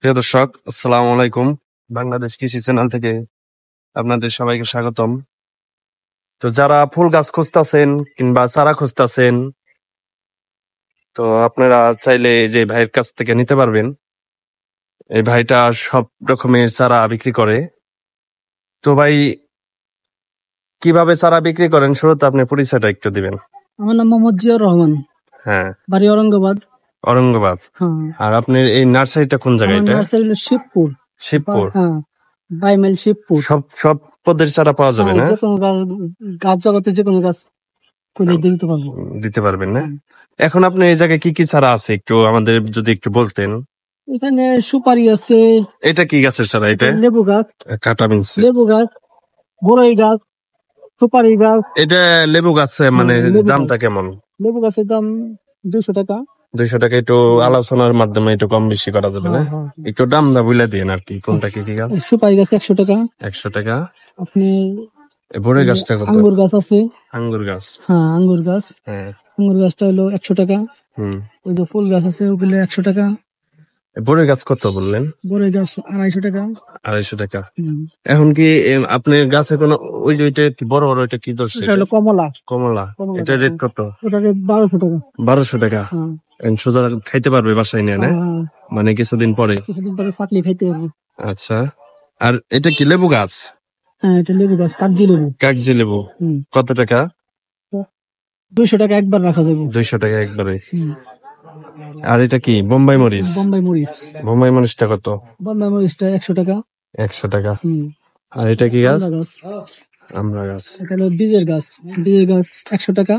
প্রিয় দর্শক, আসসালামু আলাইকুম। বাংলাদেশ কৃষি চ্যানেল থেকে আপনাদের সবাইকে স্বাগতম। তো যারা ফুল গাছ খুঁজতেছেন কিংবা চারা খুঁজতেছেন, তো আপনারা চাইলে যে ভাইয়ের কাছ থেকে নিতে পারবেন। এই ভাইটা সব রকমের চারা বিক্রি করে। তো ভাই, কিভাবে চারা বিক্রি করেন শুরুতে আপনি পরিচয়টা একটু দিবেন। আমার নাম মোহাম্মদ জিয়াউর রহমান, হ্যাঁ, বাড়ি ঔরঙ্গাবাদ। ঔরঙ্গাবাদ। হ্যাঁ, আর আপনার এই নার্সারিটা কোন জায়গায়? আমার এটা নার্সারি হলো শিবপুর। শিবপুর। হ্যাঁ, 22 মাইল শিবপুর। সব পদের চারা পাওয়া যাবে না? যে কোনো গাছ জগতে যে কোনো গাছ তুলে দিতে পারবো। দিতে পারবেন না? এখন আপনি এই জায়গায় কি কি চারা আছে একটু আমাদের যদি একটু বলতেন। এখানে সুপারি আছে। এটা কি গাছের চারা? এটা লেবু গাছ, কাটা মিনছে। লেবু গাছ, বড়ই গাছ, সুপারি গাছ। এটা লেবু গাছ, মানে লেবু দামটা গাছ। কেমন? লেবু গাছের দাম 200 টাকা। 200 টাকা। একটু আলোচনার মাধ্যমে একটু কম বেশি করা যাবে না? একটু দামটা বলে দিন আর কি, কোনটা কি কি গাছ। সুপারি গাছ 100 টাকা। 100 টাকা। আপনি বড়ই গাছটা কত? আঙ্গুর গাছ আছে। আঙ্গুর গাছ। হ্যাঁ, আঙ্গুর গাছ। হ্যাঁ, আঙ্গুর গাছটা হলো 100 টাকা। ওই যে ফুল গাছ আছে ওগুলো 100 টাকা। বড়ই গাছ কত বললেন? বড়ই গাছ 250 টাকা। 250 টাকা। এখন কি আপনার গাছে কোনো ওই যে ওইটা কি বড় বড়, ওইটা কি ধরছে? এটা হলো কমলা। কমলা। এটা রেট কত? ওটা 1200 টাকা। 1200 টাকা। সোজা খাইতে পারবে বাসায় নিয়ে, না মানে কিছুদিন পরে? কিছুদিন পরে ফাটলে খাইতে পারবো। আচ্ছা। আর এটা কি লেবু গাছ? হ্যাঁ, এটা লেবু গাছ, কাগজি লেবু। কাগজি লেবু। কত টাকা? 200 টাকা একবার রাখা যাবে। 200 টাকা একবারে। আর এটা কি বোম্বাই মরিচ? বোম্বাই মরিচ। বোম্বাই মরিচটা কত? বোম্বাই মরিচটা 100 টাকা। 100 টাকা। আর এটা কি গাছ? আমড়া গাছ। এটা হলো বীজের গাছ। বীজের গাছ 100 টাকা।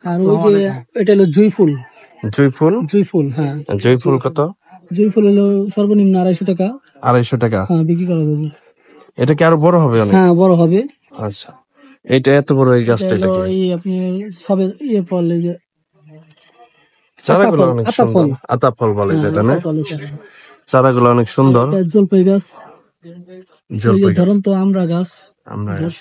আর ওই যে এটা হলো জুঁই ফুল। জুঁই ফুল? জুঁই ফুল, হ্যাঁ। জুঁই ফুল কত? জুঁই ফুল হলো সর্বনিম্ন 250 টাকা। 250 টাকা। হ্যাঁ, বিক্রি করা যাবে। এটা কি আরো বড় হবে অনেক? হ্যাঁ, বড় হবে। আচ্ছা। এটা এত বড় এই গাছটা, এটা কি? এই আপনি সবে ফল, এই যে চারাগুলো অনেক সুন্দর। আতা ফল বলে যেটা, না? চারাগুলো অনেক সুন্দর। জলপাই গাছ। জলপাই গাছ। ধরুন তো আমরা গাছ। আমড়া গাছ।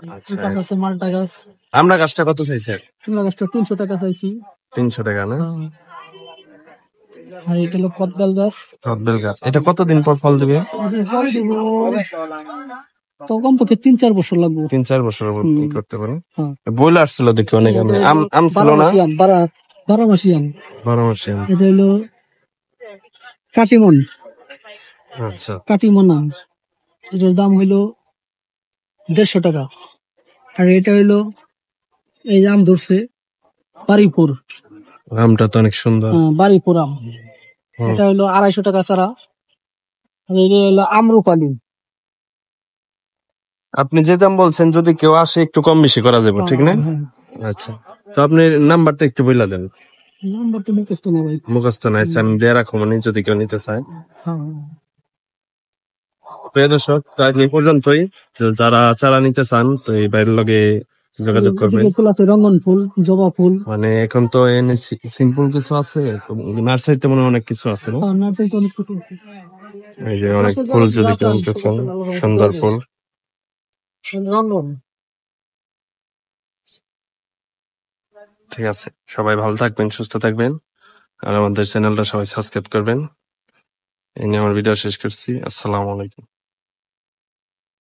আচ্ছা। আছে মালটা গাছ। আমড়া গাছটা কত চাইছে? আমরা গাছটা 300 টাকা চাইছি। 300 টাকা, না? আর এটা হলো কদবেল গাছ। কদবেল গাছ। এটা কতদিন পর ফল দিবে? তো কমপক্ষে 3-4 বছর লাগবে। 3-4 বছর করতে পারে। বইল আসছিল দেখি অনেক। আম ছিল না? 12 মাসি আম। 12 মাসে। এটা হলো কাটিমন। আচ্ছা। কাটিমন আম। এটার দাম হইলো 150 টাকা। আর এটা হইলো এই আম ধরছে বাড়িপুর। আমটা তো অনেক সুন্দর। বাড়িপুর আম। এটা হইলো 250 টাকা চারা। আর এটা হলো আম্রপালি। আপনি যে দাম বলছেন, যদি কেউ আসে একটু কম বেশি করা যাবে, ঠিক না? আচ্ছা। তো আপনি নাম্বারটা একটু বলে দেন। নাম্বার তো মুখস্থ না ভাই। মুখস্থ নাই, আমি দিয়ে রাখবো, মানে যদি কেউ নিতে চায়। প্রিয় দর্শক, আজ এই পর্যন্তই। যারা চারা নিতে চান তো এই বাইরের লগে যোগাযোগ করবেন। ফুল আছে, রঙ্গন ফুল, জবা ফুল। মানে এখন তো এনে সিম্পল কিছু আছে, নার্সারিতে মনে অনেক কিছু আছে, না? নার্সারিতে অনেক কিছু আছে। এই যে অনেক ফুল যদি কেউ নিতে চান, সুন্দর ফুল। রঙ্গন। ঠিক আছে, সবাই ভালো থাকবেন, সুস্থ থাকবেন। আর আমাদের চ্যানেলটা সবাই সাবস্ক্রাইব করবেন। এই নিয়ে আমার ভিডিও শেষ করছি। আসসালামু আলাইকুম।